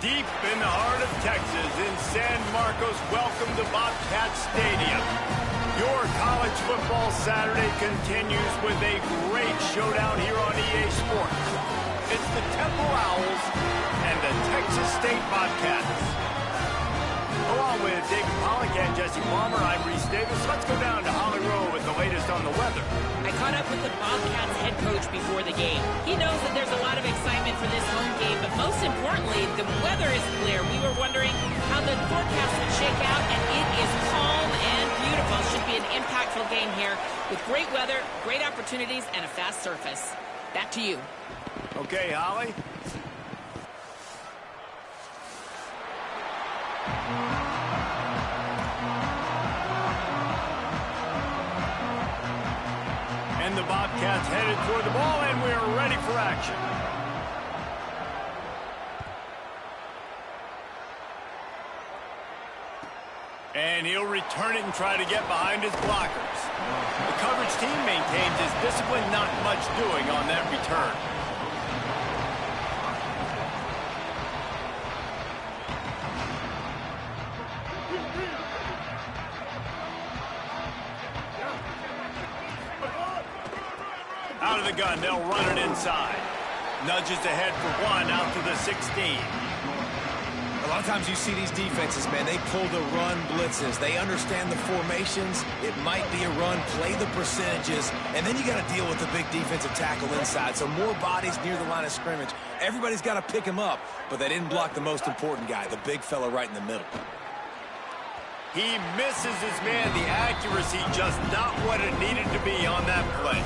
Deep in the heart of Texas, in San Marcos, welcome to Bobcat Stadium. Your college football Saturday continues with a great showdown here on EA Sports. It's the Temple Owls and the Texas State Bobcats. Along with David Pollack and Jesse Palmer, I'm Reese Davis. Let's go down to Holly Rowe with the latest on the weather. I caught up with the Bobcats head coach before the game. He knows that there's a lot of excitement for this home game, but most importantly, the weather is clear. We were wondering how the forecast would shake out, and it is calm and beautiful. Should be an impactful game here with great weather, great opportunities, and a fast surface. Back to you. Okay, Holly. And the Bobcats headed toward the ball, and we're ready for action. And he'll return it and try to get behind his blockers. The coverage team maintains his discipline, not much doing on that return. Out of the gun, they'll run it inside. Nudges ahead for one, out to the 16. A lot of times you see these defenses, man, they pull the run blitzes. They understand the formations. It might be a run, play the percentages, and then you got to deal with the big defensive tackle inside. So more bodies near the line of scrimmage. Everybody's got to pick him up, but they didn't block the most important guy, the big fella right in the middle. He misses his man. The accuracy just not what it needed to be on that play.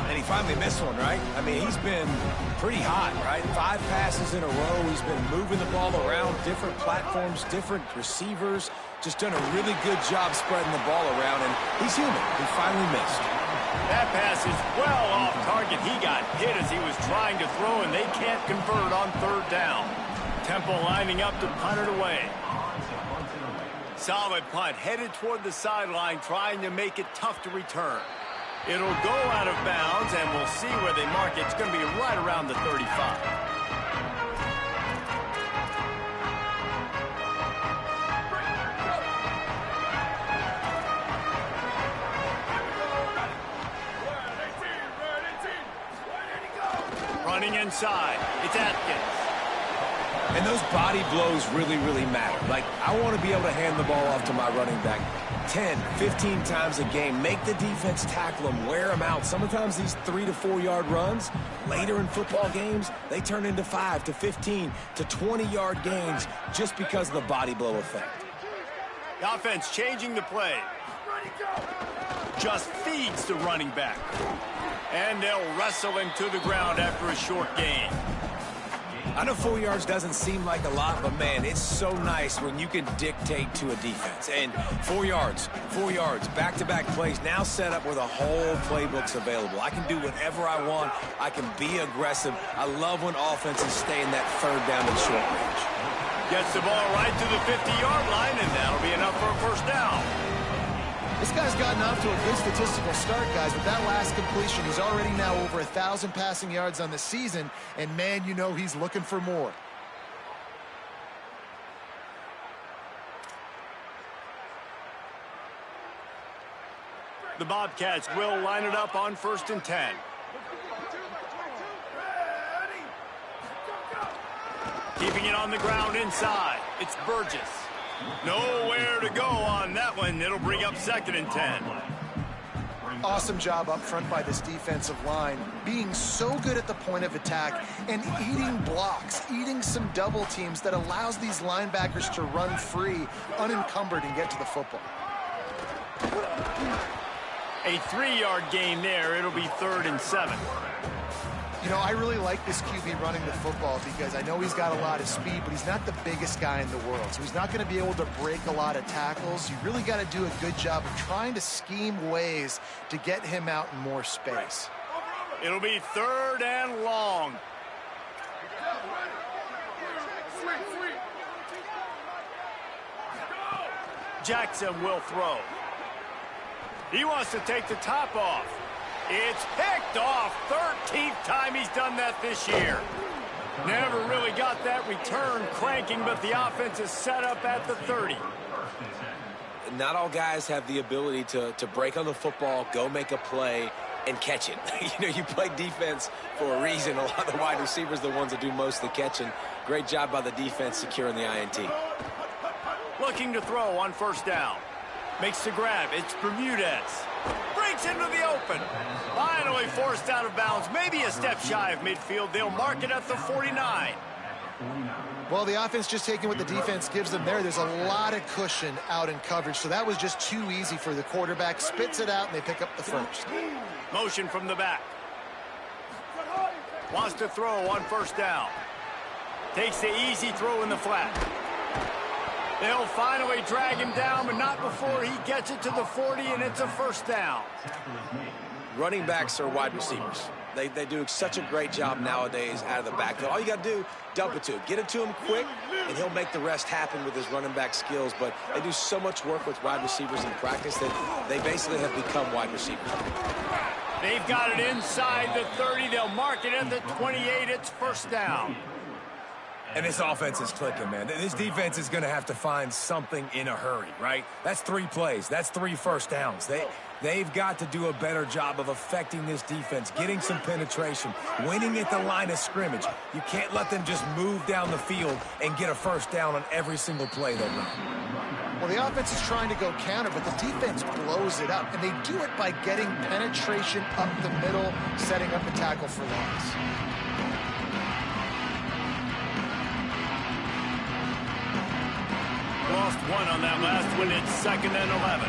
And he finally missed one, right? I mean, he's been pretty hot, right? 5 passes in a row. He's been moving the ball around, different platforms, different receivers. Just done a really good job spreading the ball around, and he's human. He finally missed. That pass is well off target. He got hit as he was trying to throw, and they can't convert on 3rd down. Temple lining up to punt it away. Solid punt, headed toward the sideline, trying to make it tough to return. It'll go out of bounds, and we'll see where they mark it. It's going to be right around the 35. Running inside, it's Atkins. And those body blows really, really matter. Like, I want to be able to hand the ball off to my running back 10, 15 times a game. Make the defense tackle them, wear them out. Sometimes these 3 to 4 yard runs, later in football games, they turn into 5 to 15 to 20 yard gains just because of the body blow effect. The offense changing the play. Just feeds the running back. And they'll wrestle him to the ground after a short gain. I know 4 yards doesn't seem like a lot, but, man, it's so nice when you can dictate to a defense. And 4 yards, back-to-back plays now set up where the whole playbook's available. I can do whatever I want. I can be aggressive. I love when offenses stay in that 3rd down and short range. Gets the ball right to the 50-yard line, and that'll be enough for a 1st down. This guy's gotten off to a good statistical start, guys. With that last completion, he's already now over 1,000 passing yards on the season, and, man, you know he's looking for more. The Bobcats will line it up on 1st and 10. Keeping it on the ground inside. It's Burgess. Nowhere to go on that one. It'll bring up 2nd and 10. Awesome job up front by this defensive line, being so good at the point of attack and eating blocks, eating some double teams that allows these linebackers to run free, unencumbered, and get to the football. A 3-yard gain there. It'll be 3rd and 7. You know, I really like this QB running the football because I know he's got a lot of speed, but he's not the biggest guy in the world. So he's not going to be able to break a lot of tackles. You really got to do a good job of trying to scheme ways to get him out in more space. It'll be 3rd and long. Jackson will throw. He wants to take the top off. It's picked off. 13th time he's done that this year. Never really got that return cranking, but the offense is set up at the 30. Not all guys have the ability to break on the football, go make a play, and catch it. You play defense for a reason. A lot of the wide receivers are the ones that do most of the catching. Great job by the defense securing the INT. Looking to throw on first down. Makes the grab. It's Bermudez. Breaks into the open. Finally forced out of bounds. Maybe a step shy of midfield. They'll mark it at the 49. Well, the offense just taking what the defense gives them there. There's a lot of cushion out in coverage, so that was just too easy for the quarterback. Spits it out, and they pick up the first. Motion from the back. Wants to throw on first down. Takes the easy throw in the flat. They'll finally drag him down, but not before he gets it to the 40, and it's a first down. Running backs are wide receivers. They do such a great job nowadays out of the backfield. All you got to do, dump it to him. Get it to him quick, and he'll make the rest happen with his running back skills. But they do so much work with wide receivers in practice that they basically have become wide receivers. They've got it inside the 30. They'll mark it at the 28. It's first down. And this offense is clicking, man. This defense is going to have to find something in a hurry, right? That's 3 plays. That's 3 first downs. They've got to do a better job of affecting this defense, getting some penetration, winning at the line of scrimmage. You can't let them just move down the field and get a first down on every single play they run. Well, the offense is trying to go counter, but the defense blows it up, and they do it by getting penetration up the middle, setting up a tackle for loss. Lost 1 on that last one. It's 2nd and 11.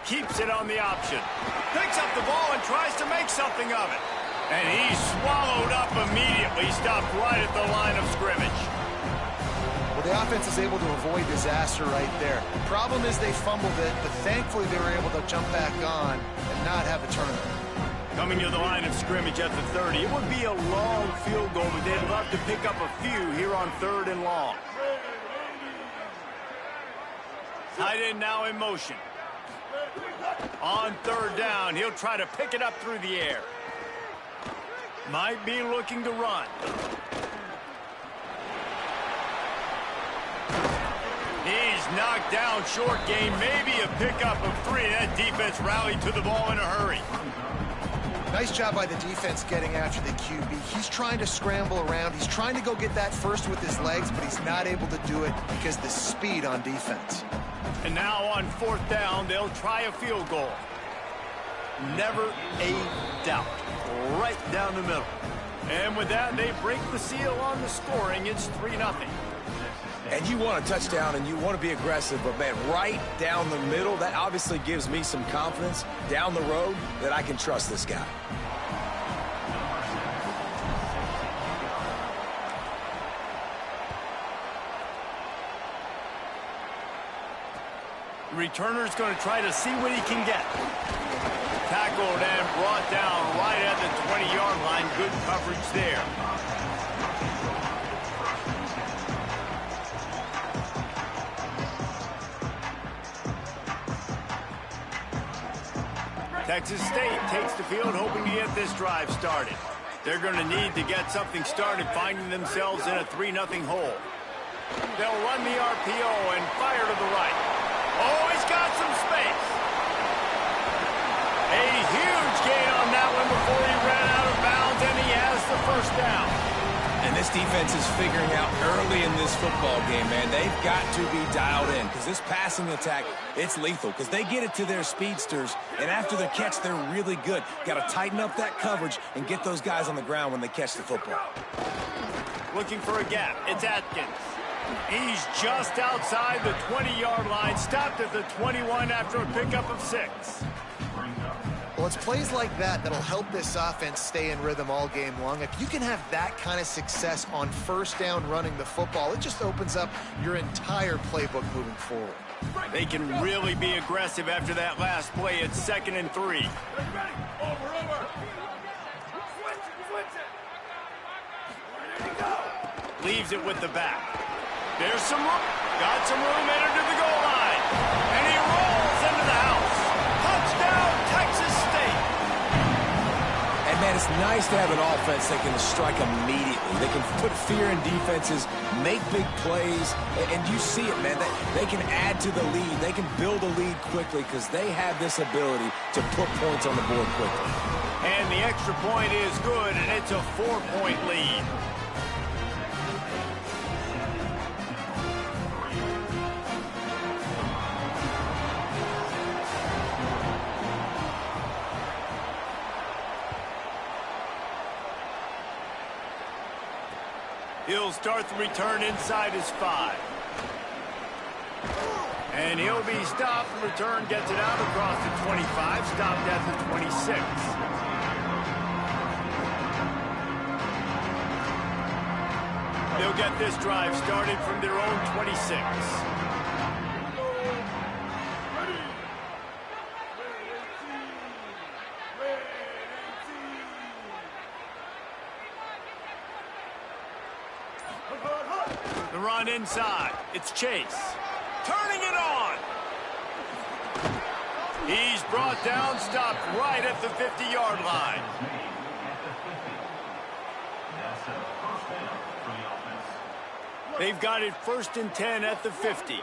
Keeps it on the option. Picks up the ball and tries to make something of it. And he's swallowed up immediately. Stopped right at the line of scrimmage. Well, the offense is able to avoid disaster right there. The problem is they fumbled it, but thankfully they were able to jump back on and not have a turnover. Coming to the line of scrimmage at the 30. It would be a long field goal, but they'd love to pick up a few here on 3rd and long. Tight end now in motion. On 3rd down, he'll try to pick it up through the air. Might be looking to run. He's knocked down short game, maybe a pickup of 3. That defense rallied to the ball in a hurry. Nice job by the defense getting after the QB. He's trying to scramble around. He's trying to go get that first with his legs, but he's not able to do it because of the speed on defense. And now on 4th down, they'll try a field goal. Never a doubt. Right down the middle. And with that, they break the seal on the scoring. It's 3-0. And you want a touchdown and you want to be aggressive, but man, right down the middle, that obviously gives me some confidence down the road that I can trust this guy. Returner's going to try to see what he can get. Tackled and brought down right at the 20-yard line. Good coverage there. Texas State takes the field hoping to get this drive started. They're going to need to get something started, finding themselves in a 3-0 hole. They'll run the RPO and fire to the right. Oh, he's got some space. A huge gain on that one before he ran out of bounds, and he has the first down. And this defense is figuring out early in this football game, man, they've got to be dialed in because this passing attack, it's lethal because they get it to their speedsters, and after the catch, they're really good. Got to tighten up that coverage and get those guys on the ground when they catch the football. Looking for a gap. It's Atkins. He's just outside the 20-yard line, stopped at the 21 after a pickup of 6. Well, it's plays like that that'll help this offense stay in rhythm all game long. If you can have that kind of success on first down running the football, it just opens up your entire playbook moving forward. They can really be aggressive after that last play. It's 2nd and 3. Leaves it with the back. There's some room. Got some room, entered to the goal line. And he rolls into the house. Touchdown, Texas State. And it's nice to have an offense that can strike immediately. They can put fear in defenses, make big plays, and you see it, man. They can add to the lead. They can build a lead quickly because they have this ability to put points on the board quickly. And the extra point is good, and it's a 4-point lead. He'll start the return inside his 5. And he'll be stopped. The return gets it out across the 25, stopped at the 26. They'll get this drive started from their own 26. The run inside. It's Chase. Turning it on. He's brought down, stopped right at the 50-yard line. They've got it 1st and 10 at the 50.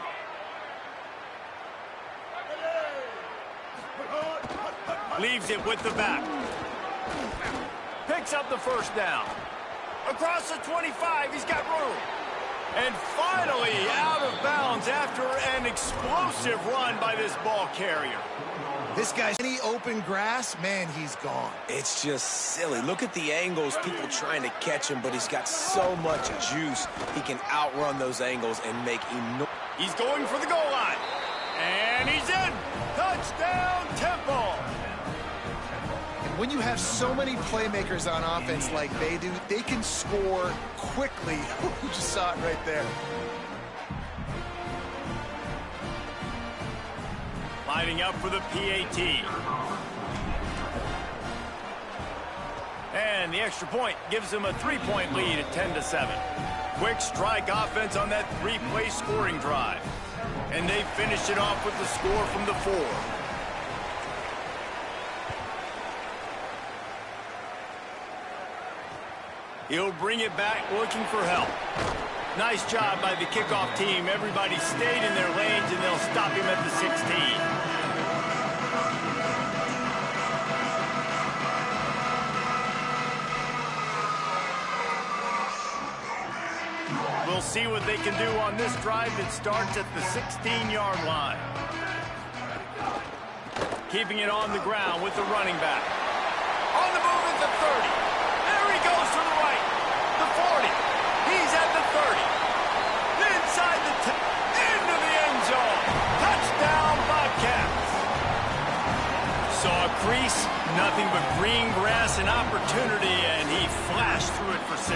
Leaves it with the back. Picks up the first down. Across the 25, he's got room. And finally out of bounds after an explosive run by this ball carrier. This guy's any open grass, man, he's gone. It's just silly. Look at the angles, people trying to catch him, but he's got so much juice. He can outrun those angles and make enormous. He's going for the goal line. And he's in. Touchdown, Temple. And when you have so many playmakers on offense like they do, they can score quickly. You just saw it right there. Lining up for the PAT. And the extra point gives them a 3-point lead at 10-7. Quick strike offense on that 3-play scoring drive. And they finish it off with the score from the 4. He'll bring it back looking for help. Nice job by the kickoff team. Everybody stayed in their lanes, and they'll stop him at the 16. We'll see what they can do on this drive that starts at the 16-yard line. Keeping it on the ground with the running back. On the move at the 30. There he goes to the right. The 40. He's at the 30. Inside the 10. Into the end zone. Touchdown, Bobcats. Saw a crease, nothing but green grass and opportunity, and he flashed through it for 6.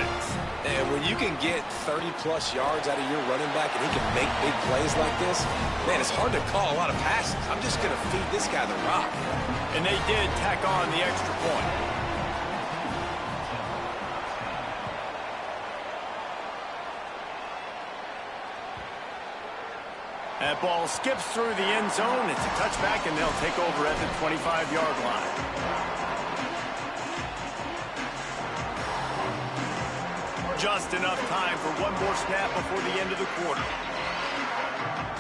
And when you can get 30-plus yards out of your running back and he can make big plays like this, man, it's hard to call a lot of passes. I'm just going to feed this guy the rock. And they did tack on the extra point. That ball skips through the end zone. It's a touchback, and they'll take over at the 25-yard line. Just enough time for one more snap before the end of the quarter.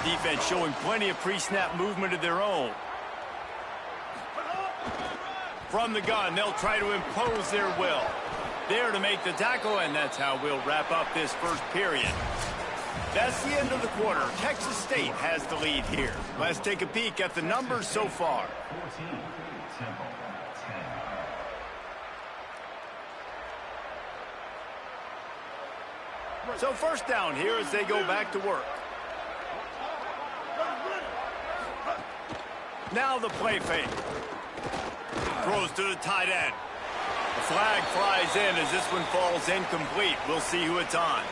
Defense showing plenty of pre-snap movement of their own. From the gun, they'll try to impose their will. There to make the tackle, and that's how we'll wrap up this first period. That's the end of the quarter. Texas State has the lead here. Let's take a peek at the numbers so far. 14, Temple, 10. So first down here as they go back to work. Now the play fake. Throws to the tight end. The flag flies in as this one falls incomplete. We'll see who it's on.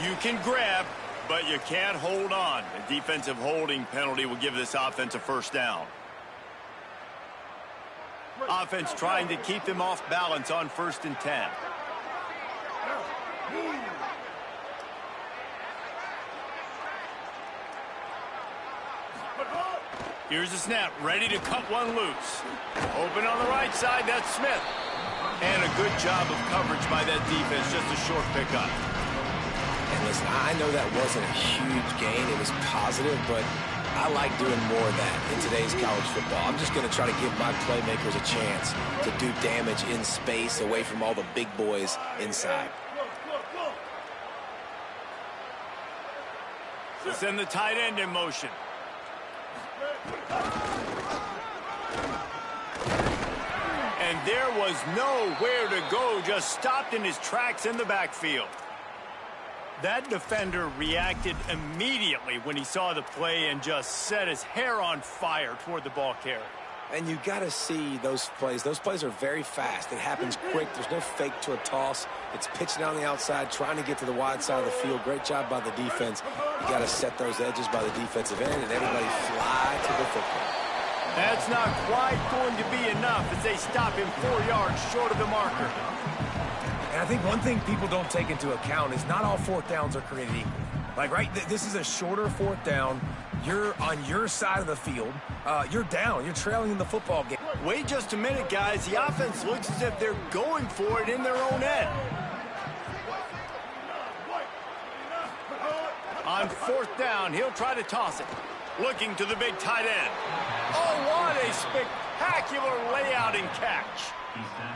You can grab, but you can't hold on. A defensive holding penalty will give this offense a first down. Offense trying to keep them off balance on 1st and 10. Here's the snap, ready to cut one loose. Open on the right side, that's Smith. And a good job of coverage by that defense, just a short pickup. And listen, I know that wasn't a huge gain. It was positive, but I like doing more of that in today's college football. I'm just going to try to give my playmakers a chance to do damage in space away from all the big boys inside. Send the tight end in motion. And there was nowhere to go, just stopped in his tracks in the backfield. That defender reacted immediately when he saw the play and just set his hair on fire toward the ball carrier. And you got to see those plays. Those plays are very fast. It happens quick. There's no fake to a toss. It's pitching down the outside, trying to get to the wide side of the field. Great job by the defense. You got to set those edges by the defensive end, and everybody fly to the football. That's not quite going to be enough as they stop him 4 yards short of the marker. And I think one thing people don't take into account is not all fourth downs are created equal. Like, right, this is a shorter fourth down. You're on your side of the field. You're down. You're trailing in the football game. Wait just a minute, guys. The offense looks as if they're going for it in their own end. On fourth down, he'll try to toss it. Looking to the big tight end. Oh, what a spectacular layout and catch.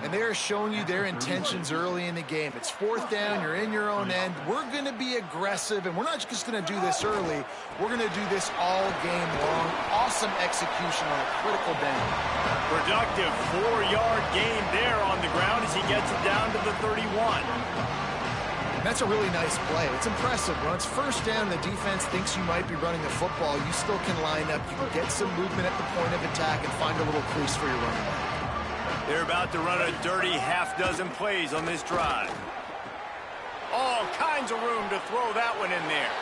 And they are showing you their intentions early in the game. It's fourth down, you're in your own end. We're going to be aggressive, and we're not just going to do this early. We're going to do this all game long. Awesome execution on a critical down. Productive 4-yard gain there on the ground as he gets it down to the 31. That's a really nice play. It's impressive. When it's first down, the defense thinks you might be running the football. You still can line up. You can get some movement at the point of attack and find a little crease for your running back. They're about to run a dirty half-dozen plays on this drive. All kinds of room to throw that one in there.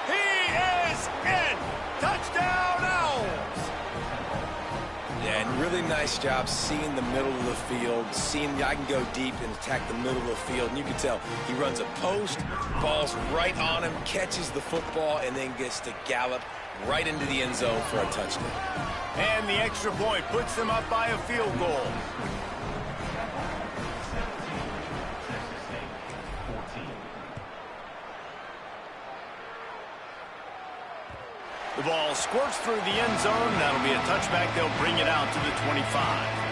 He is in! Touchdown, Owls! Yeah, and really nice job seeing the middle of the field, seeing I can go deep and attack the middle of the field. And you can tell he runs a post, ball's right on him, catches the football, and then gets to gallop right into the end zone for a touchdown. And the extra point puts them up by a field goal. The ball squirts through the end zone. That'll be a touchback. They'll bring it out to the 25.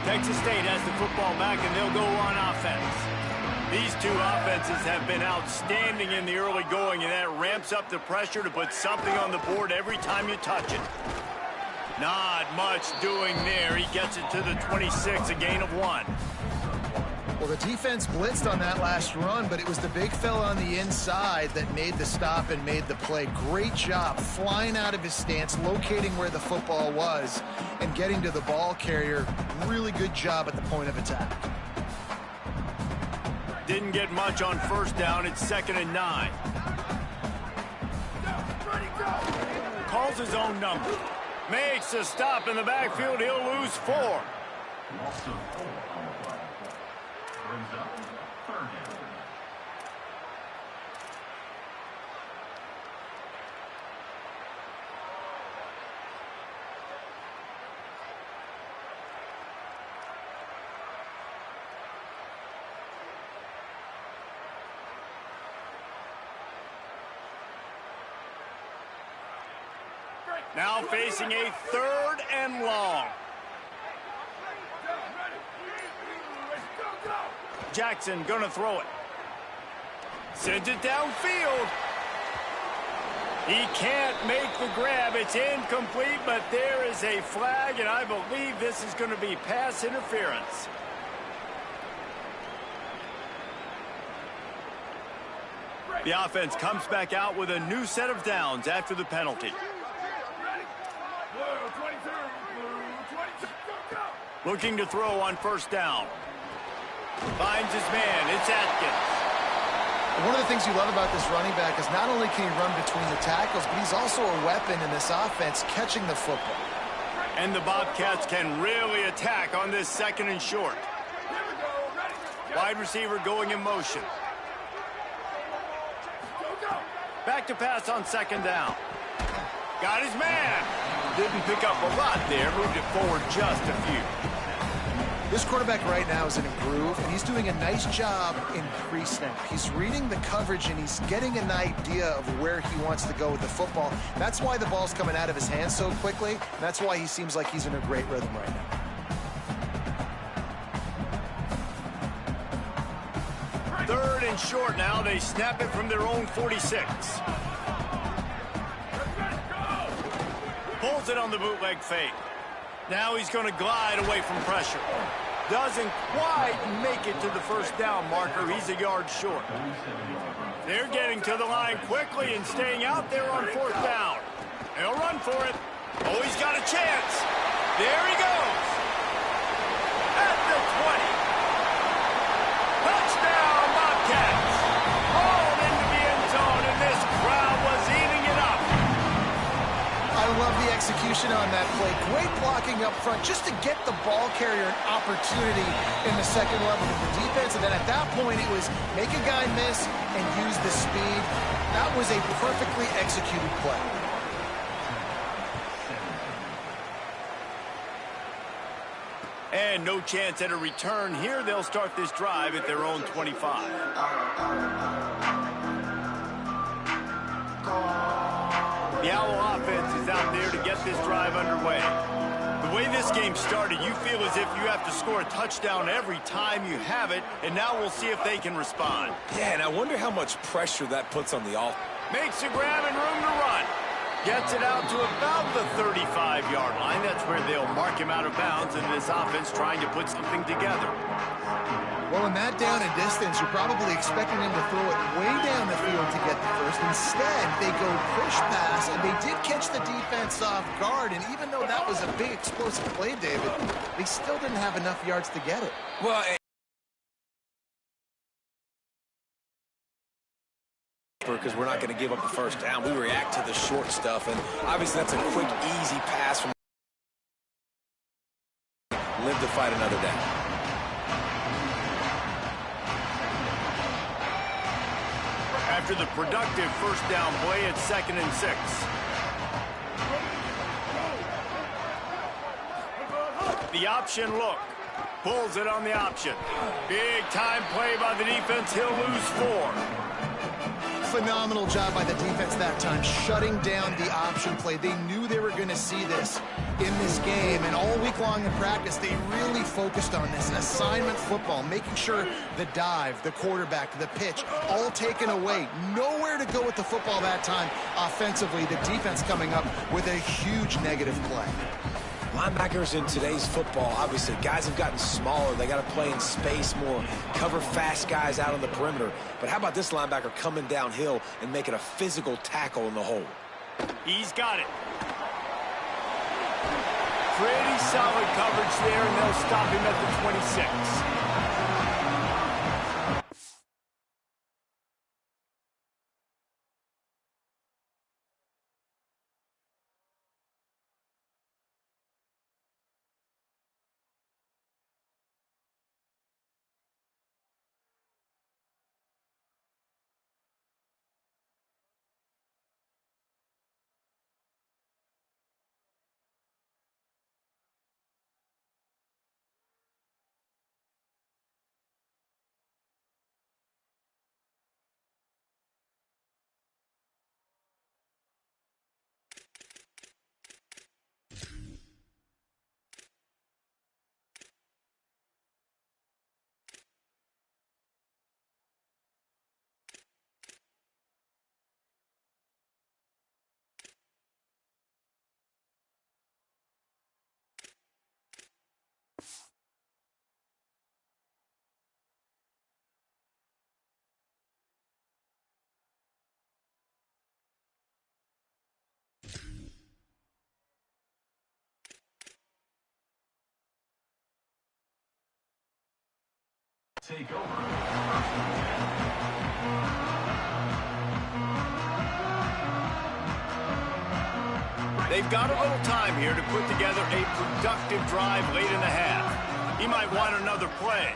Texas State has the football back, and they'll go on offense. These two offenses have been outstanding in the early going, and that ramps up the pressure to put something on the board every time you touch it. Not much doing there. He gets it to the 26, a gain of 1. Well, the defense blitzed on that last run, but it was the big fella on the inside that made the stop and made the play. Great job flying out of his stance, locating where the football was, and getting to the ball carrier. Really good job at the point of attack. Didn't get much on first down. It's 2nd and 9. Calls his own number. Makes a stop in the backfield. He'll lose 4. Loss of 4 on the play. Brings up 3rd down. Now facing a 3rd and long. Jackson gonna throw it. Sends it downfield. He can't make the grab. It's incomplete, but there is a flag, and I believe this is going to be pass interference. The offense comes back out with a new set of downs after the penalty. Looking to throw on first down. Finds his man. It's Atkins. One of the things you love about this running back is not only can he run between the tackles, but he's also a weapon in this offense catching the football. And the Bobcats can really attack on this 2nd and short. Wide receiver going in motion. Back to pass on 2nd down. Got his man. Didn't pick up a lot there. Moved it forward just a few. This quarterback right now is in a groove, and he's doing a nice job in pre-snap. He's reading the coverage, and he's getting an idea of where he wants to go with the football. That's why the ball's coming out of his hands so quickly, and that's why he seems like he's in a great rhythm right now. 3rd and short now. They snap it from their own 46. Pulls it on the bootleg fake. Now he's going to glide away from pressure. Doesn't quite make it to the 1st down marker. He's a yard short. They're getting to the line quickly and staying out there on 4th down. They'll run for it. Oh, he's got a chance. There he goes. At the 20. Touchdown, Bobcats. Hauled into the end zone, and this crowd was eating it up. I love the execution on that play. Great blocking up front just to get the ball carrier an opportunity in the 2nd level of the defense. And then at that point, it was make a guy miss and use the speed. That was a perfectly executed play. And no chance at a return here. They'll start this drive at their own 25. The Owl offense is out there to get this drive underway. The way this game started, you feel as if you have to score a touchdown every time you have it, and now we'll see if they can respond. Yeah, and I wonder how much pressure that puts on the offense. Makes a grab and room to run. Gets it out to about the 35-yard line. That's where they'll mark him out of bounds, and this offense trying to put something together. Well, in that down and distance, you're probably expecting him to throw it way down the field to get the first. Instead, they go push pass, and they did catch the defense off guard. And even though that was a big explosive play, David, they still didn't have enough yards to get it. Well, because we're not going to give up the 1st down. We react to the short stuff, and obviously that's a quick, easy pass from live to fight another down. After the productive 1st down play, it's 2nd and 6. The option look. Pulls it on the option. Big time play by the defense. He'll lose 4. Phenomenal job by the defense that time, shutting down the option play. They knew they were going to see this in this game, and all week long in practice, they really focused on this assignment football, making sure the dive, the quarterback, the pitch, all taken away. Nowhere to go with the football that time offensively. The defense coming up with a huge negative play. Linebackers in today's football, obviously, guys have gotten smaller. They got to play in space more, cover fast guys out on the perimeter. But how about this linebacker coming downhill and making a physical tackle in the hole? He's got it. Pretty solid coverage there, and they'll stop him at the 26. Take over. They've got a little time here to put together a productive drive late in the half. He might want another play.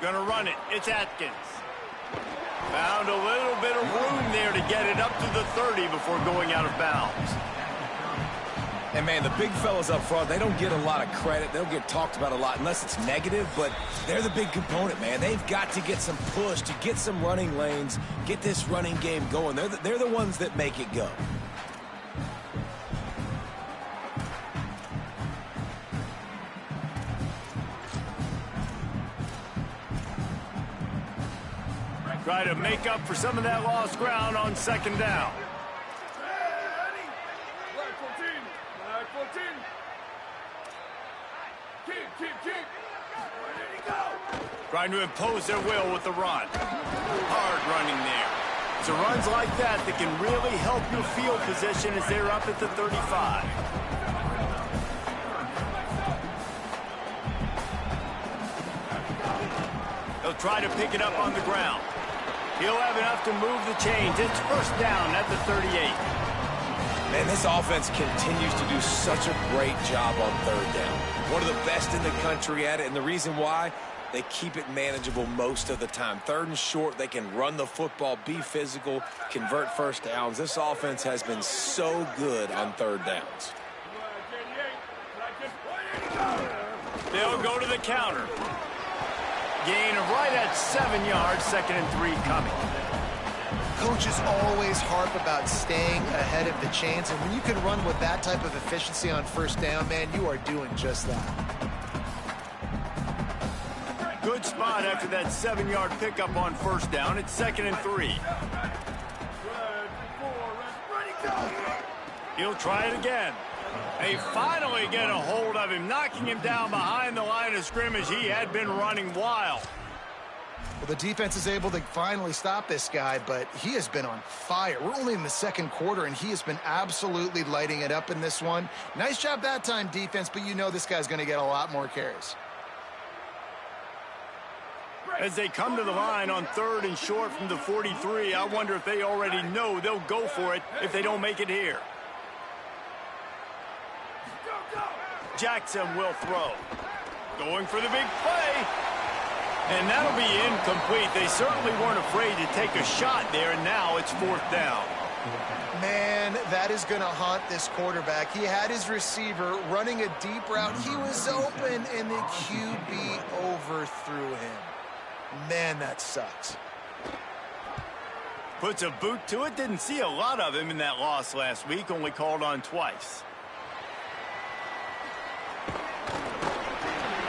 Gonna run it. It's Atkins. Found a little bit of room there to get it up to the 30 before going out of bounds. And, man, the big fellas up front, they don't get a lot of credit. They'll get talked about a lot unless it's negative, but they're the big component, man. They've got to get some push, to get some running lanes, get this running game going. They're the ones that make it go. Try to make up for some of that lost ground on second down. Trying to impose their will with the run. Hard running there. So runs like that can really help your field position as they're up at the 35. They'll try to pick it up on the ground. He'll have enough to move the chains. It's first down at the 38. Man, this offense continues to do such a great job on third down. One of the best in the country at it, and the reason why, they keep it manageable most of the time. Third and short, they can run the football, be physical, convert first downs. This offense has been so good on third downs. They'll go to the counter. Gain of right at 7 yards, 2nd and 3 coming. Coaches always harp about staying ahead of the chains, and when you can run with that type of efficiency on first down, man, you are doing just that. Good spot after that 7-yard pickup on first down. It's 2nd and 3. He'll try it again. They finally get a hold of him, knocking him down behind the line of scrimmage. He had been running wild. Well, the defense is able to finally stop this guy, but he has been on fire. We're only in the second quarter, and he has been absolutely lighting it up in this one. Nice job that time, defense, but you know this guy's going to get a lot more carries. As they come to the line on 3rd and short from the 43, I wonder if they already know they'll go for it if they don't make it here. Jackson will throw. Going for the big play. And that'll be incomplete. They certainly weren't afraid to take a shot there, and now it's 4th down. Man, that is going to haunt this quarterback. He had his receiver running a deep route. He was open, and the QB overthrew him. Man, that sucks. Puts a boot to it. Didn't see a lot of him in that loss last week. Only called on twice.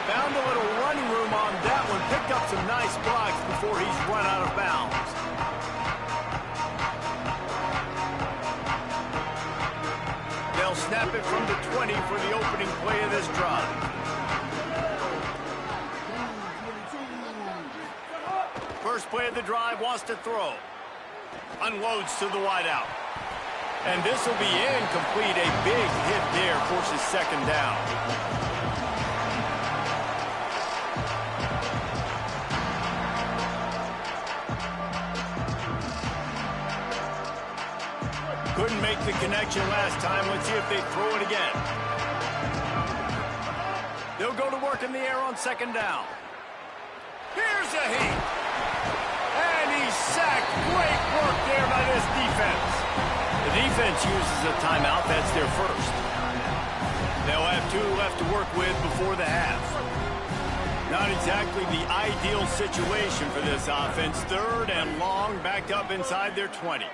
Found a little running room on that one. Picked up some nice blocks before he's run out of bounds. They'll snap it from the 20 for the opening play of this drive. First play of the drive, wants to throw. Unloads to the wideout. And this will be incomplete. A big hit there, forces 2nd down. Couldn't make the connection last time. Let's see if they throw it again. They'll go to work in the air on 2nd down. Here's a heat. And he's sacked. Great work there by this defense. The defense uses a timeout. That's their first. They'll have 2 left to work with before the half. Not exactly the ideal situation for this offense. 3rd and long, backed up inside their 20.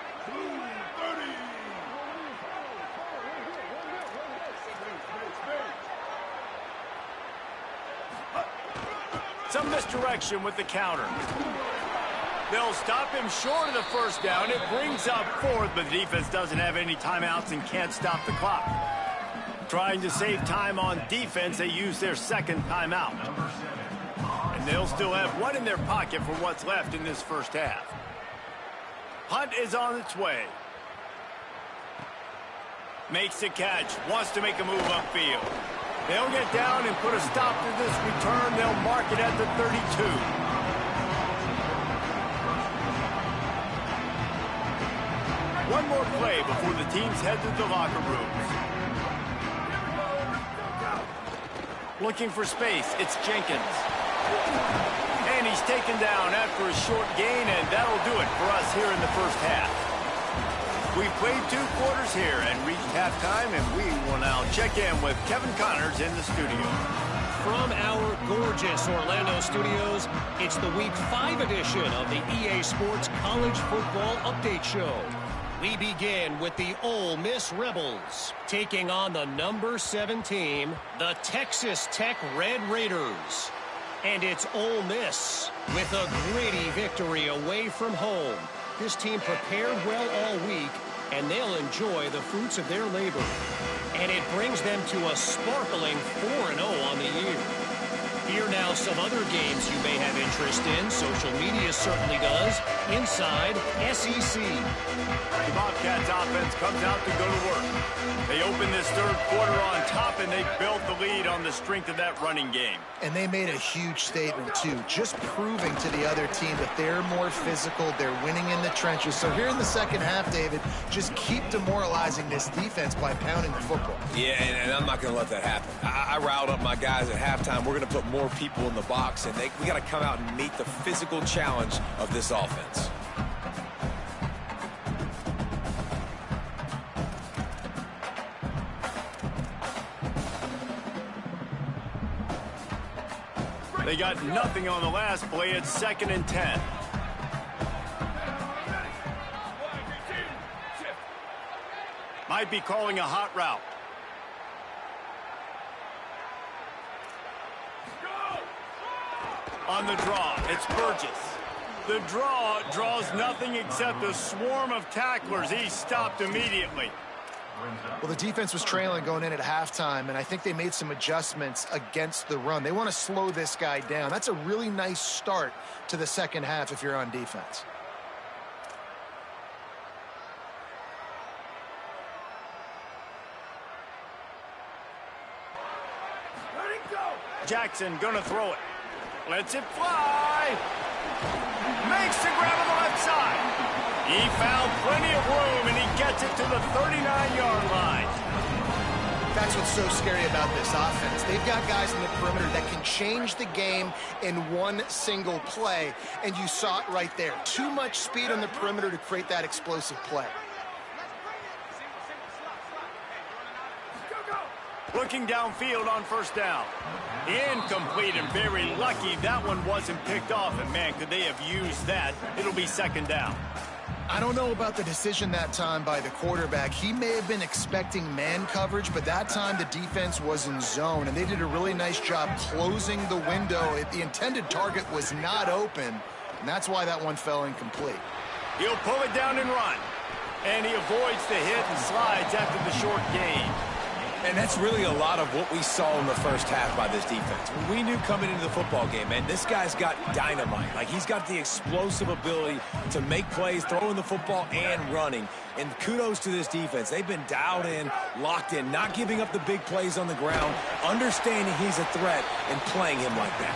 Some misdirection with the counter. They'll stop him short of the first down. It brings up 4th, but the defense doesn't have any timeouts and can't stop the clock. Trying to save time on defense, they use their 2nd timeout. And they'll still have 1 in their pocket for what's left in this first half. Hunt is on its way. Makes the catch. Wants to make a move upfield. They'll get down and put a stop to this return. They'll mark it at the 32. One more play before the teams head to the locker rooms. Looking for space, it's Jenkins. And he's taken down after a short gain, and that'll do it for us here in the first half. We played 2 quarters here and reached halftime, and we will now check in with Kevin Connors in the studio. From our gorgeous Orlando studios, it's the Week 5 edition of the EA Sports College Football Update Show. We begin with the Ole Miss Rebels, taking on the number 7 team, the Texas Tech Red Raiders. And it's Ole Miss with a gritty victory away from home. This team prepared well all week, and they'll enjoy the fruits of their labor. And it brings them to a sparkling 4-0 on the year. Here now some other games you may have interest in. Social media certainly does. Inside SEC. The Bobcats offense comes out to go to work. They open this 3rd quarter on top, and they built the lead on the strength of that running game. And they made a huge statement, too, just proving to the other team that they're more physical, they're winning in the trenches. So here in the second half, David, just keep demoralizing this defense by pounding the football. Yeah, and I'm not going to let that happen. I riled up my guys at halftime. We're going to put more people in the box, and we got to come out and meet the physical challenge of this offense. They got nothing on the last play. It's 2nd and 10. Might be calling a hot route. On the draw, it's Burgess. The draw draws nothing except a swarm of tacklers. He's stopped immediately. Well, the defense was trailing going in at halftime, and I think they made some adjustments against the run. They want to slow this guy down. That's a really nice start to the second half if you're on defense. Jackson gonna throw it. Lets it fly. Makes the grab on the left side. He found plenty of room, and he gets it to the 39-yard line. That's what's so scary about this offense. They've got guys in the perimeter that can change the game in one single play, and you saw it right there. Too much speed on the perimeter to create that explosive play. Looking downfield on 1st down. Incomplete, and very lucky that one wasn't picked off. And, man, could they have used that? It'll be 2nd down. I don't know about the decision that time by the quarterback. He may have been expecting man coverage, but that time the defense was in zone, and they did a really nice job closing the window. The intended target was not open, and that's why that one fell incomplete. He'll pull it down and run, and he avoids the hit and slides after the short gain. And that's really a lot of what we saw in the first half by this defense. We knew coming into the football game, man, this guy's got dynamite. Like, he's got the explosive ability to make plays, throwing the football and running. And kudos to this defense. They've been dialed in, locked in, not giving up the big plays on the ground, understanding he's a threat, and playing him like that.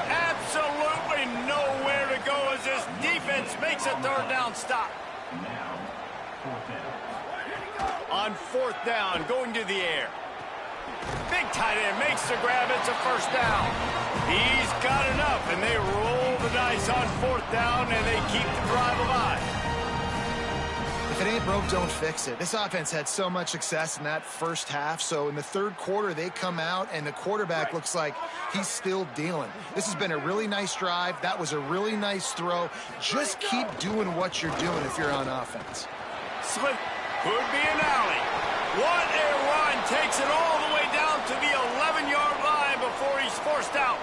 Absolutely nowhere to go as this defense makes a 3rd down stop. Now, 4th down. On 4th down, going to the air. Big tight end makes the grab. It's a 1st down. He's got enough, and they roll the dice on 4th down, and they keep the drive alive. If it ain't broke, don't fix it. This offense had so much success in that first half, so in the 3rd quarter, they come out, and the quarterback looks like he's still dealing. This has been a really nice drive. That was a really nice throw. Just keep doing what you're doing if you're on offense. Slip. Could be an alley. What a run. Takes it all the way down to the 11-yard line before he's forced out.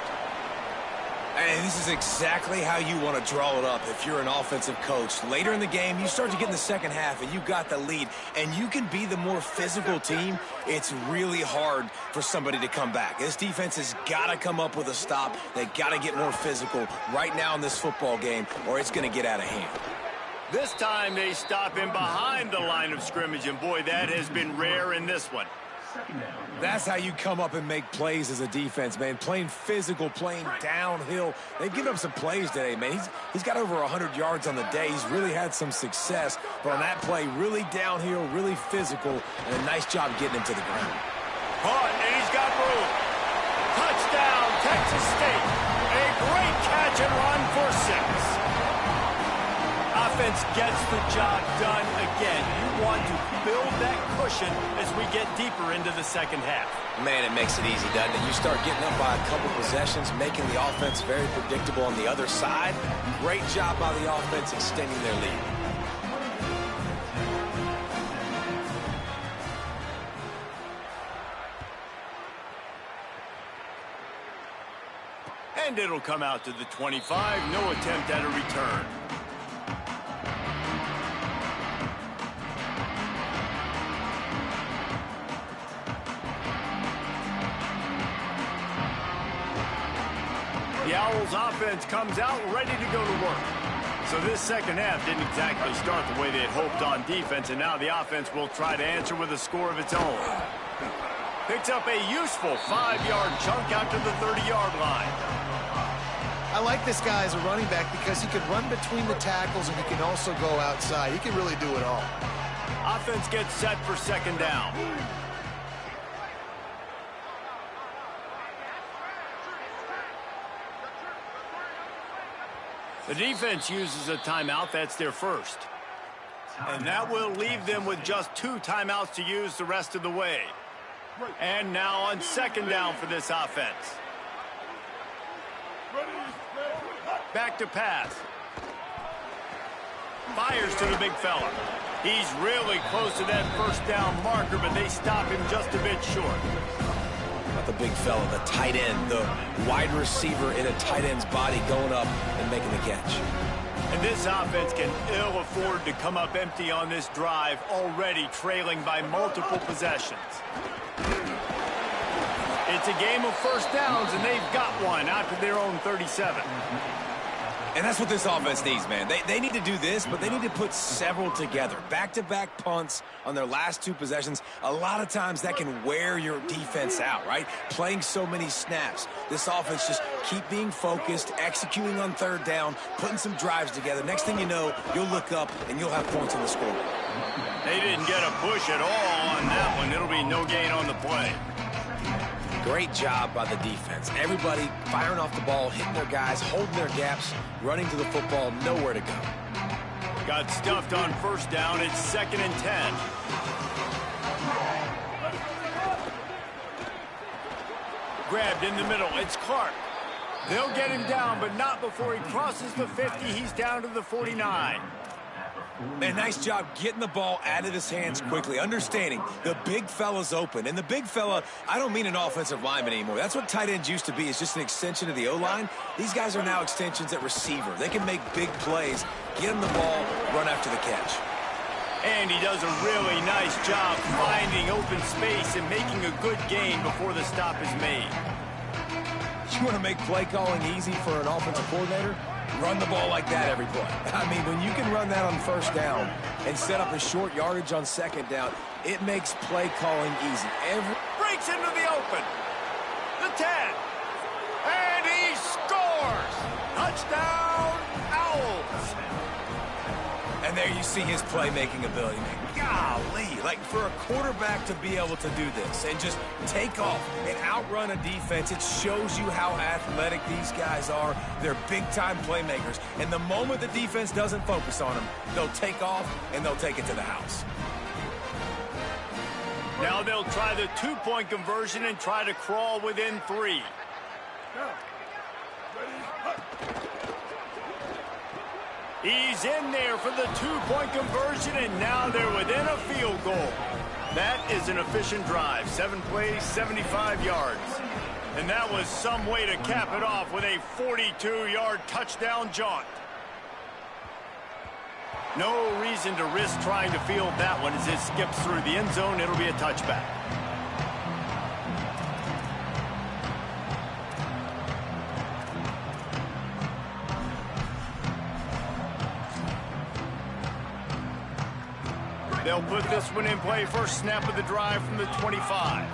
And this is exactly how you want to draw it up if you're an offensive coach. Later in the game, you start to get in the second half, and you got the lead, and you can be the more physical team. It's really hard for somebody to come back. This defense has got to come up with a stop. They got to get more physical right now in this football game, or it's going to get out of hand. This time they stop him behind the line of scrimmage, and boy, that has been rare in this one. Second down. That's how you come up and make plays as a defense, man. Playing physical, playing downhill. They've given up some plays today, man. He's got over 100 yards on the day. He's really had some success. But on that play, really downhill, really physical, and a nice job getting him to the ground. Caught, and he's got room. Touchdown, Texas State. A great catch and run for 6. Offense gets the job done again. You want to build that cushion as we get deeper into the second half. Man, it makes it easy, doesn't it? You start getting up by a couple possessions, making the offense very predictable on the other side. Great job by the offense extending their lead. And it'll come out to the 25. No attempt at a return. The Owls offense comes out ready to go to work. So this second half didn't exactly start the way they had hoped on defense, and now the offense will try to answer with a score of its own. Picks up a useful 5-yard chunk out to the 30-yard line. I like this guy as a running back because he can run between the tackles and he can also go outside. He can really do it all. Offense gets set for second down. The defense uses a timeout. That's their first. And that will leave them with just 2 timeouts to use the rest of the way. And now on second down for this offense. Back to pass. Fires to the big fella. He's really close to that first down marker, but they stop him just a bit short. Not the big fella, the tight end, the wide receiver in a tight end's body going up and making the catch. And this offense can ill afford to come up empty on this drive, already trailing by multiple possessions. It's a game of first downs, and they've got one out to their own 37. And that's what this offense needs, man. They need to do this, but they need to put several together. Back-to-back punts on their last 2 possessions. A lot of times that can wear your defense out, right? Playing so many snaps. This offense just keep being focused, executing on third down, putting some drives together. Next thing you know, you'll look up and you'll have points on the scoreboard. They didn't get a push at all on that one. It'll be no gain on the play. Great job by the defense. Everybody firing off the ball, hitting their guys, holding their gaps, running to the football, nowhere to go. Got stuffed on first down. It's 2nd and 10. Grabbed in the middle. It's Clark. They'll get him down, but not before he crosses the 50. He's down to the 49. Man, nice job getting the ball out of his hands quickly, understanding the big fella's open. And the big fella, I don't mean an offensive lineman anymore. That's what tight ends used to be. It's just an extension of the O-line. These guys are now extensions at receiver. They can make big plays, get him the ball, run after the catch. And he does a really nice job finding open space and making a good gain before the stop is made. You want to make play calling easy for an offensive coordinator? Run the ball like that every play. I mean, when you can run that on first down and set up a short yardage on second down, it makes play calling easy. Breaks into the open. The 10. And he scores! Touchdown, Owls! And there you see his playmaking ability. Man, golly, like for a quarterback to be able to do this and just take off and outrun a defense, it shows you how athletic these guys are. They're big-time playmakers. And the moment the defense doesn't focus on them, they'll take off and they'll take it to the house. Now they'll try the 2-point conversion and try to crawl within 3. He's in there for the 2-point conversion, and now they're within a field goal. That is an efficient drive. 7 plays, 75 yards. And that was some way to cap it off with a 42-yard touchdown jaunt. No reason to risk trying to field that one as it skips through the end zone. It'll be a touchback. They'll put this one in play. First snap of the drive from the 25.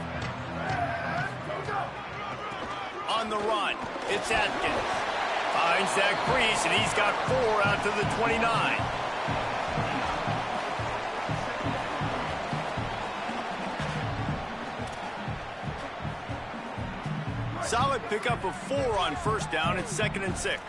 On the run, it's Atkins. Finds that crease, and he's got 4 out to the 29. Solid pickup of 4 on first down. It's 2nd and 6.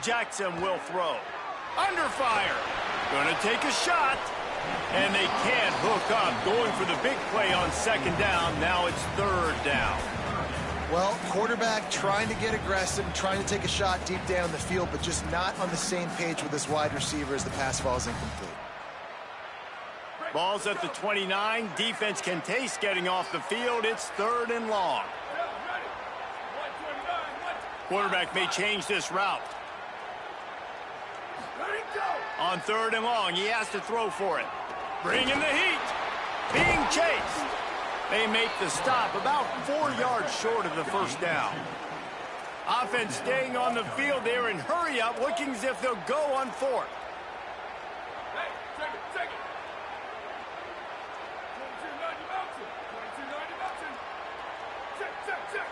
Jackson will throw. Under fire. Gonna take a shot. And they can't hook up. Going for the big play on 2nd down. Now it's 3rd down. Well, quarterback trying to get aggressive, trying to take a shot deep down the field, but just not on the same page with this wide receiver as the pass falls incomplete. Ball's at the 29. Defense can taste getting off the field. It's 3rd and long. Quarterback may change this route. On 3rd and long, he has to throw for it. Bringing the heat. Being chased. They make the stop about 4 yards short of the first down. Offense staying on the field there and hurry up, looking as if they'll go on 4th. Hey, check it. 22-90 mountain. 22-90 mountain. Check.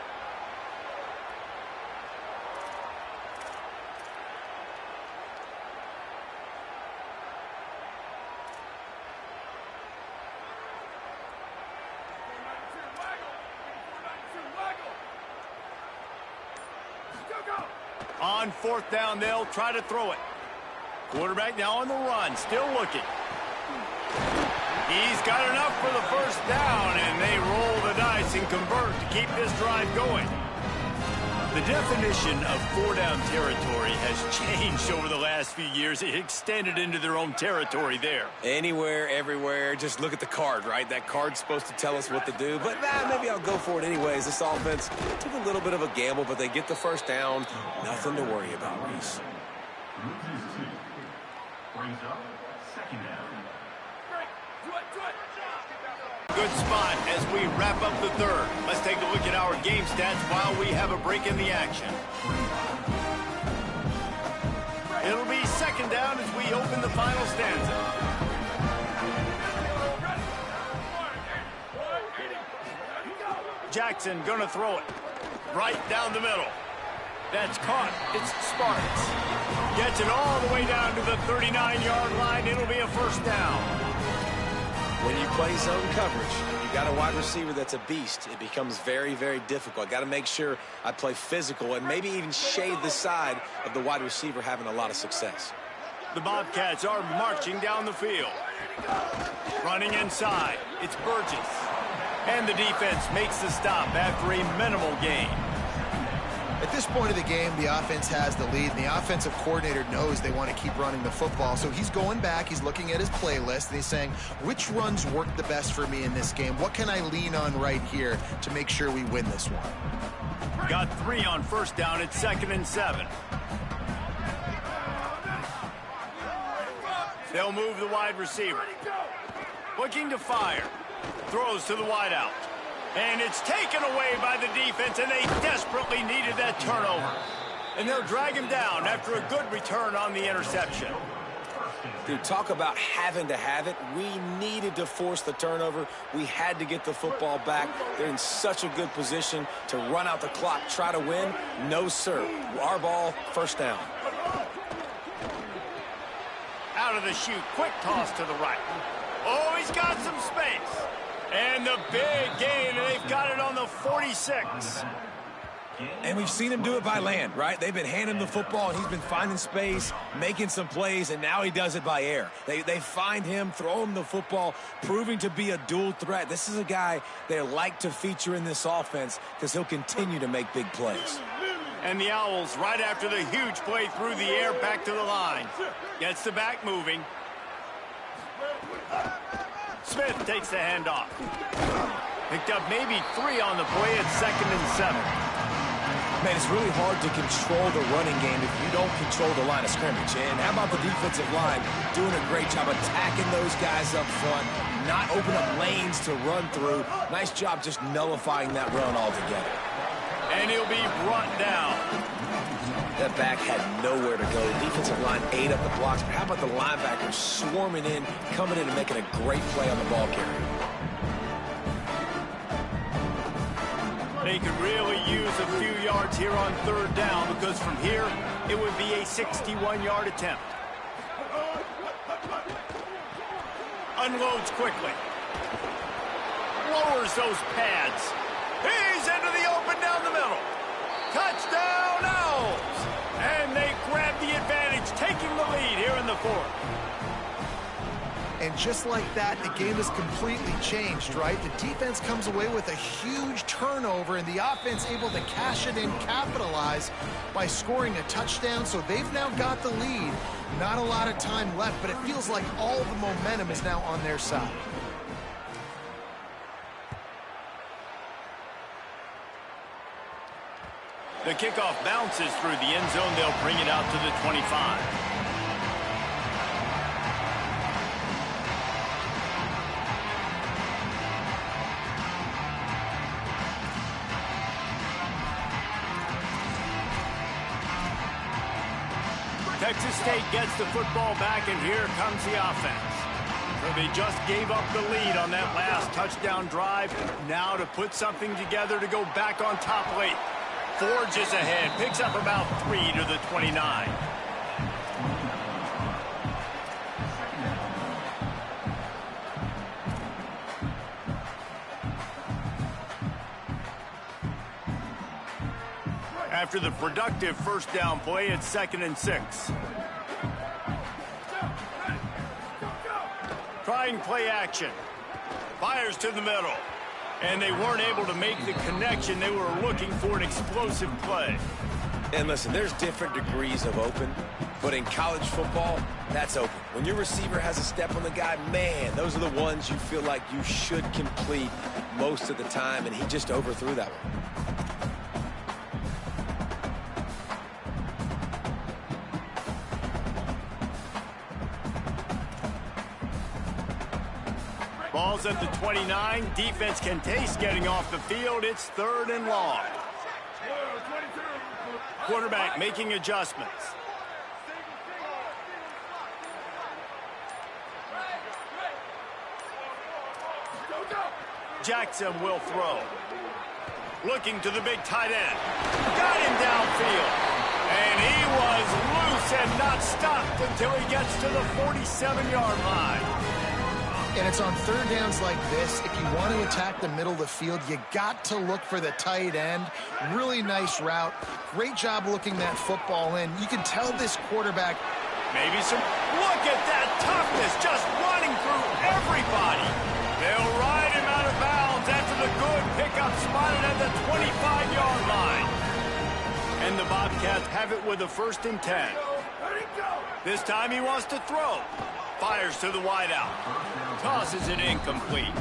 On 4th down, they'll try to throw it. Quarterback now on the run, still looking. He's got enough for the first down, and they roll the dice and convert to keep this drive going. The definition of 4-down territory has changed over the last few years. It extended into their own territory there. Anywhere, everywhere, just look at the card, right? That card's supposed to tell us what to do, but maybe I'll go for it anyways. This offense took a little bit of a gamble, but they get the first down. Nothing to worry about, Reese. Brings up 2nd down. Good spot as we wrap up the 3rd. Let's take a look at our game stats while we have a break in the action. It'll be 2nd down as we open the final stanza. Jackson gonna throw it. Right down the middle. That's caught. It's Sparks. Gets it all the way down to the 39-yard line. It'll be a first down. When you play zone coverage, you got a wide receiver that's a beast. It becomes very, very difficult. Got to make sure I play physical and maybe even shade the side of the wide receiver having a lot of success. The Bobcats are marching down the field. Running inside, it's Burgess. And the defense makes the stop after a minimal gain. At this point of the game, the offense has the lead, and the offensive coordinator knows they want to keep running the football. So he's going back, he's looking at his playlist, and he's saying, which runs work the best for me in this game? What can I lean on right here to make sure we win this one? Got 3 on first down. It's 2nd and 7. They'll move the wide receiver. Looking to fire. Throws to the wideout. And it's taken away by the defense, and they desperately needed that turnover. And they'll drag him down after a good return on the interception. Dude, talk about having to have it. We needed to force the turnover. We had to get the football back. They're in such a good position to run out the clock, try to win. No, sir. Our ball, first down. Out of the chute, quick toss to the right. Oh, he's got some space. And the big gain, and they've got it on the 46. And we've seen him do it by land, right? They've been handing him the football, and he's been finding space, making some plays, and now he does it by air. They find him, throw him the football, proving to be a dual threat. This is a guy they like to feature in this offense because he'll continue to make big plays. And the Owls, right after the huge play through the air, back to the line. Gets the back moving. Smith takes the handoff. Picked up maybe 3 on the play at 2nd and 7. Man, it's really hard to control the running game if you don't control the line of scrimmage. And how about the defensive line doing a great job attacking those guys up front, not open up lanes to run through. Nice job just nullifying that run altogether. And he'll be brought down. That back had nowhere to go. Defensive line ate up the blocks. But how about the linebackers swarming in, coming in and making a great play on the ball carrier? They could really use a few yards here on third down because from here, it would be a 61-yard attempt. Unloads quickly. Lowers those pads. He's into the open down the middle. Touchdown, Owls! And they grab the advantage, taking the lead here in the fourth. And just like that, the game has completely changed, right? The defense comes away with a huge turnover, and the offense able to cash it in, capitalize by scoring a touchdown. So they've now got the lead. Not a lot of time left, but it feels like all the momentum is now on their side. The kickoff bounces through the end zone. They'll bring it out to the 25. Texas State gets the football back, and here comes the offense. So they just gave up the lead on that last touchdown drive. Now to put something together to go back on top late. Forges ahead, picks up about 3 to the 29. After the productive first down play, it's 2nd and 6. Trying play action. Fires to the middle. And they weren't able to make the connection. They were looking for an explosive play. And listen, there's different degrees of open, but in college football, that's open. When your receiver has a step on the guy, man, those are the ones you feel like you should complete most of the time, and he just overthrew that one. Ball's at the 29. Defense can taste getting off the field. It's 3rd and long. Quarterback making adjustments. Jackson will throw. Looking to the big tight end. Got him downfield. And he was loose and not stopped until he gets to the 47-yard line. And it's on third downs like this. If you want to attack the middle of the field, you got to look for the tight end. Really nice route. Great job looking that football in. You can tell this quarterback. Maybe some. Look at that toughness, just running through everybody. They'll ride him out of bounds after the good pickup spotted at the 25-yard line. And the Bobcats have it with a 1st and 10. This time he wants to throw. Fires to the wideout. Tosses it incomplete.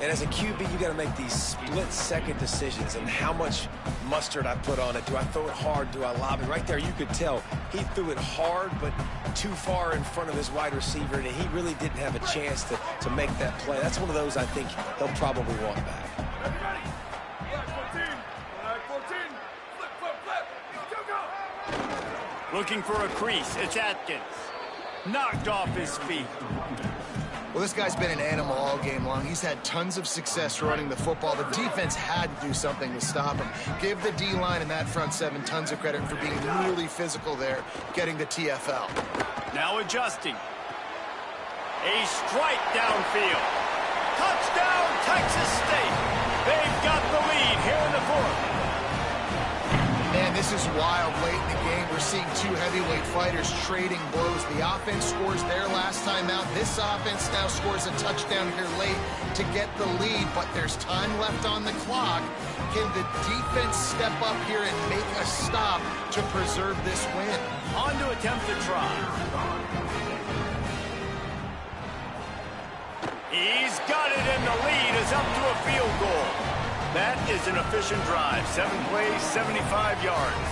And as a QB, you got to make these split-second decisions. And how much mustard I put on it. Do I throw it hard? Do I lob it? Right there, you could tell he threw it hard, but too far in front of his wide receiver, and he really didn't have a chance to make that play. That's one of those I think he'll probably want back. Looking for a crease. It's Atkins. Knocked off his feet. Well, this guy's been an animal all game long. He's had tons of success running the football. The defense had to do something to stop him. Give the D-line and that front seven tons of credit for being really physical there, getting the TFL. Now adjusting. A strike downfield. Touchdown, Texas State. They've got the lead here in the fourth. Man, this is wild late in the game. We're seeing two heavyweight fighters trading blows. The offense scores their last time out. This offense now scores a touchdown here late to get the lead, but there's time left on the clock. Can the defense step up here and make a stop to preserve this win? On to attempt the try. He's got it, and the lead is up to a field goal. That is an efficient drive. 7 plays, 75 yards.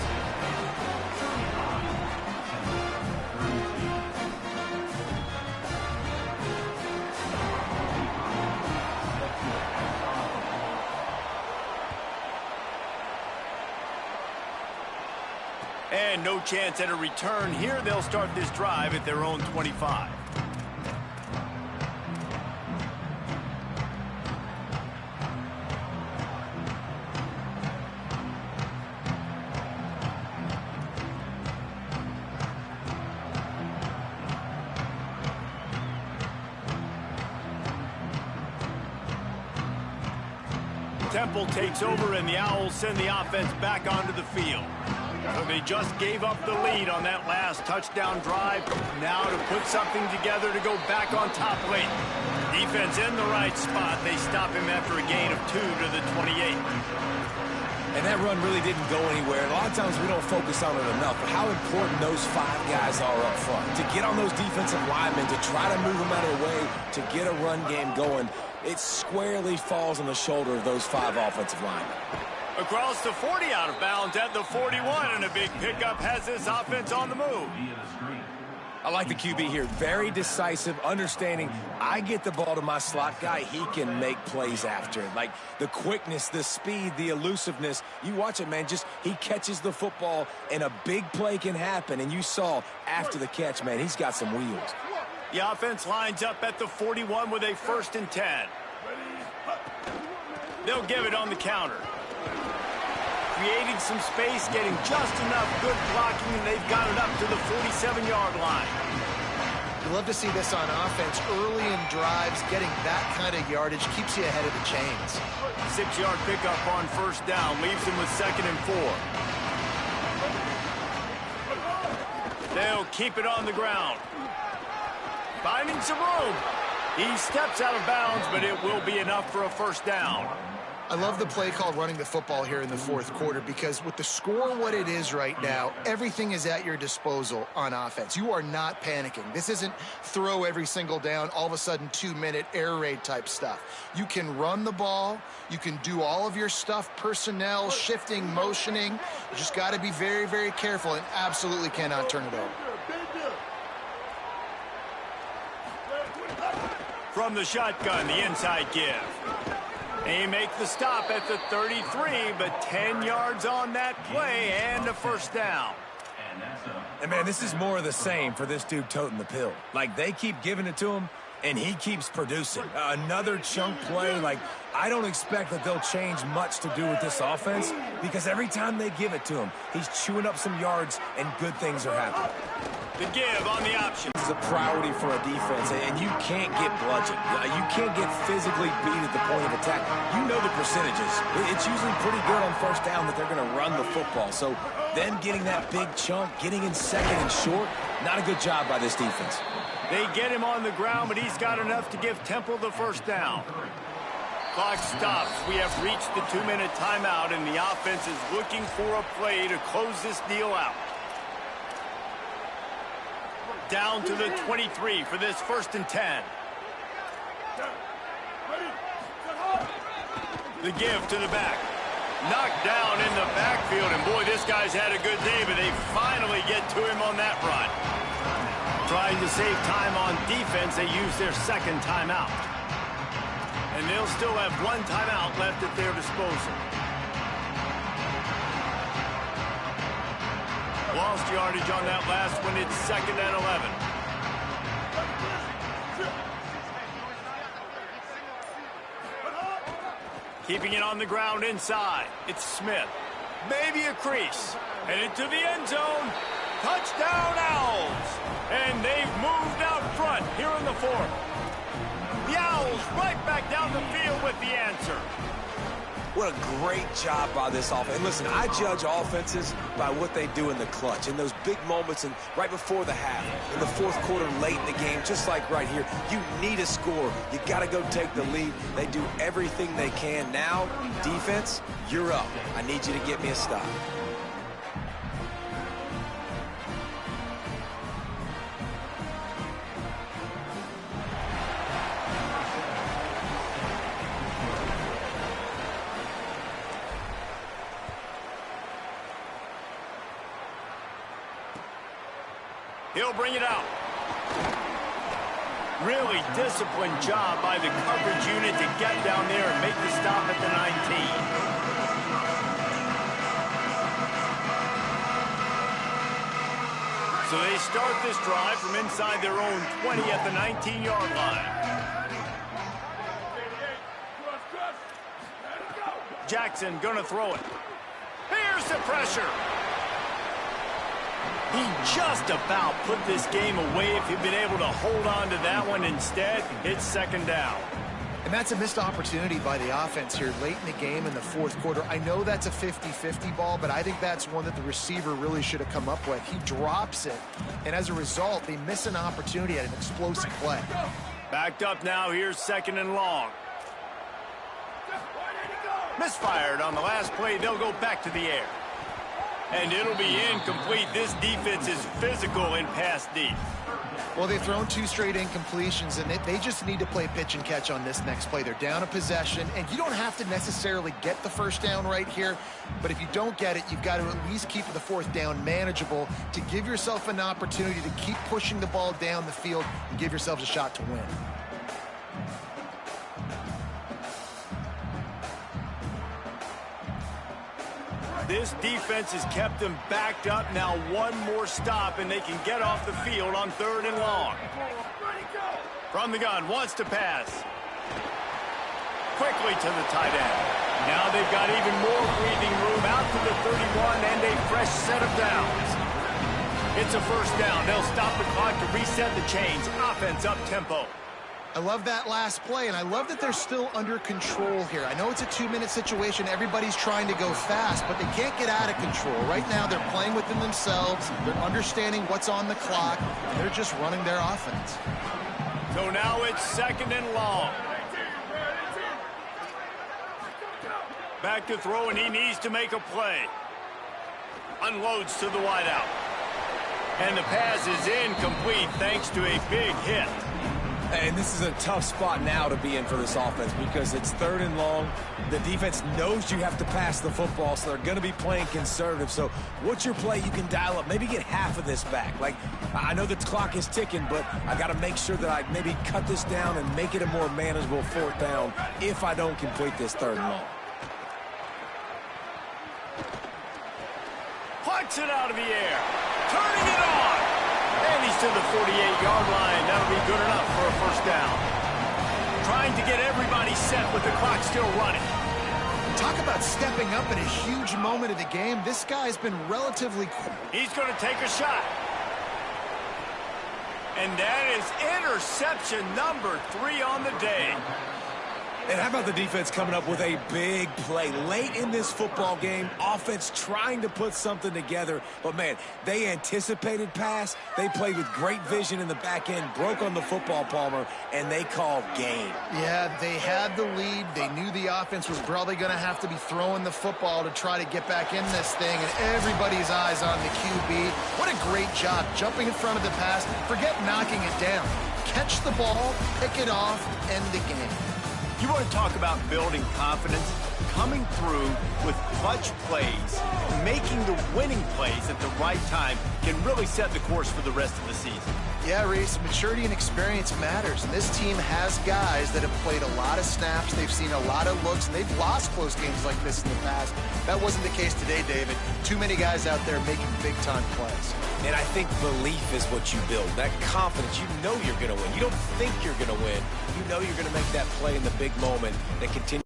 And no chance at a return here. They'll start this drive at their own 25. Temple takes over, and the Owls send the offense back onto the field. So they just gave up the lead on that last touchdown drive. Now to put something together to go back on top late. Defense in the right spot. They stop him after a gain of 2 to the 28. And that run really didn't go anywhere. A lot of times we don't focus on it enough, but how important those 5 guys are up front. To get on those defensive linemen, to try to move them out of the way, to get a run game going, it squarely falls on the shoulder of those 5 offensive linemen. Across the 40, out of bounds at the 41, and a big pickup has this offense on the move. I like the QB here. Very decisive, understanding I get the ball to my slot guy, he can make plays after it. Like the quickness, the speed, the elusiveness. You watch it, man, just he catches the football and a big play can happen. And you saw after the catch, man, he's got some wheels. The offense lines up at the 41 with a 1st and 10. They'll give it on the counter. Creating some space, getting just enough good blocking, and they've got it up to the 47-yard line. You love to see this on offense. Early in drives, getting that kind of yardage keeps you ahead of the chains. 6-yard pickup on 1st down, leaves him with 2nd and 4. They'll keep it on the ground. Finding some room. He steps out of bounds, but it will be enough for a 1st down. I love the play called running the football here in the 4th quarter because with the score what it is right now, everything is at your disposal on offense. You are not panicking. This isn't throw every single down, all of a sudden 2-minute air raid type stuff. You can run the ball. You can do all of your stuff, personnel, shifting, motioning. You just got to be very, very careful and absolutely cannot turn it over. From the shotgun, the inside give. They make the stop at the 33, but 10 yards on that play and a 1st down. And, man, this is more of the same for this dude toting the pill. Like, they keep giving it to him, and he keeps producing. Another chunk play. Like, I don't expect that they'll change much to do with this offense because every time they give it to him, he's chewing up some yards, and good things are happening. The give on the option. This is a priority for a defense, and you can't get bludgeoned. You can't get physically beat at the point of attack. You know the percentages. It's usually pretty good on 1st down that they're going to run the football. So them getting that big chunk, getting in 2nd and short, not a good job by this defense. They get him on the ground, but he's got enough to give Temple the 1st down. Clock stops. We have reached the 2-minute timeout, and the offense is looking for a play to close this deal out. Down to the 23 for this 1st and 10. The give to the back. Knocked down in the backfield, and boy, this guy's had a good day, but they finally get to him on that run. Trying to save time on defense, they use their 2nd timeout. And they'll still have 1 timeout left at their disposal. Lost yardage on that last one. It's 2nd and 11. Keeping it on the ground inside. It's Smith. Maybe a crease. Headed to the end zone. Touchdown Owls. And they've moved out front here in the 4th. The Owls right back down the field with the answer. What a great job by this offense. And listen, I judge offenses by what they do in the clutch, in those big moments and right before the half, in the 4th quarter, late in the game, just like right here. You need a score. You got to go take the lead. They do everything they can. Now, defense, you're up. I need you to get me a stop. He'll bring it out. Really disciplined job by the coverage unit to get down there and make the stop at the 19. So they start this drive from inside their own 20 at the 19-yard line. Jackson gonna throw it. Here's the pressure. He just about put this game away if he'd been able to hold on to that one. Instead, it's second down. And that's a missed opportunity by the offense here late in the game in the fourth quarter. I know that's a 50-50 ball, but I think that's one that the receiver really should have come up with. He drops it, and as a result, they miss an opportunity at an explosive play. Backed up now. Here's second and long. Misfired on the last play. They'll go back to the air. And it'll be incomplete. This defense is physical in pass deep. Well, they've thrown 2 straight incompletions, and they just need to play pitch and catch on this next play. They're down a possession, and you don't have to necessarily get the first down right here, but if you don't get it, you've got to at least keep the fourth down manageable to give yourself an opportunity to keep pushing the ball down the field and give yourselves a shot to win. This defense has kept them backed up. Now one more stop, and they can get off the field on third and long. From the gun, wants to pass. Quickly to the tight end. Now they've got even more breathing room out to the 31 and a fresh set of downs. It's a first down. They'll stop the clock to reset the chains. Offense up tempo. I love that last play, and I love that they're still under control here. I know it's a 2-minute situation. Everybody's trying to go fast, but they can't get out of control. Right now, they're playing within themselves. They're understanding what's on the clock, and they're just running their offense. So now it's second and long. Back to throw, and he needs to make a play. Unloads to the wideout. And the pass is incomplete thanks to a big hit. And this is a tough spot now to be in for this offense because it's third and long. The defense knows you have to pass the football, so they're going to be playing conservative. So what's your play you can dial up? Maybe get half of this back. Like, I know the clock is ticking, but I got to make sure that I maybe cut this down and make it a more manageable fourth down if I don't complete this third and long. Plucks it out of the air. Turning it on. And he's to the 48-yard line. That'll be good enough for a first down. Trying to get everybody set with the clock still running. Talk about stepping up in a huge moment of the game. This guy's been relatively quick. He's going to take a shot. And that is interception number 3 on the day. And how about the defense coming up with a big play late in this football game? Offense trying to put something together. But, man, they anticipated pass. They played with great vision in the back end, broke on the football, Palmer, and they called game. Yeah, they had the lead. They knew the offense was probably going to have to be throwing the football to try to get back in this thing, and everybody's eyes on the QB. What a great job jumping in front of the pass. Forget knocking it down. Catch the ball, pick it off, end the game. You want to talk about building confidence? Coming through with clutch plays, making the winning plays at the right time can really set the course for the rest of the season. Yeah, Reese, maturity and experience matters. And this team has guys that have played a lot of snaps. They've seen a lot of looks, and they've lost close games like this in the past. That wasn't the case today, David. Too many guys out there making big-time plays. And I think belief is what you build. That confidence, you know you're going to win. You don't think you're going to win. You know you're going to make that play in the big moment that continues.